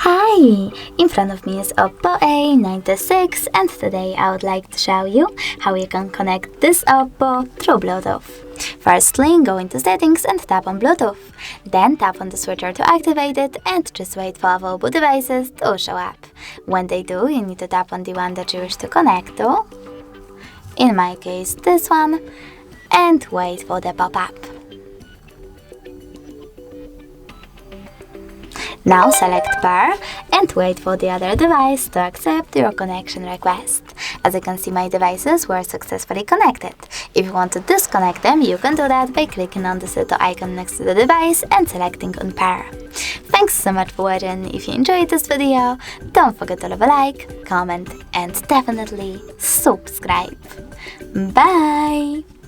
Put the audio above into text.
Hi! In front of me is OPPO A96 and today I would like to show you how you can connect this OPPO through Bluetooth. Firstly, go into settings and tap on Bluetooth. Then tap on the switcher to activate it and just wait for available devices to show up. When they do, you need to tap on the one that you wish to connect to. In my case, this one. And wait for the pop-up. Now select pair and wait for the other device to accept your connection request. As you can see, my devices were successfully connected. If you want to disconnect them, you can do that by clicking on the little icon next to the device and selecting unpair. Thanks so much for watching. If you enjoyed this video, don't forget to leave a like, comment and definitely subscribe. Bye!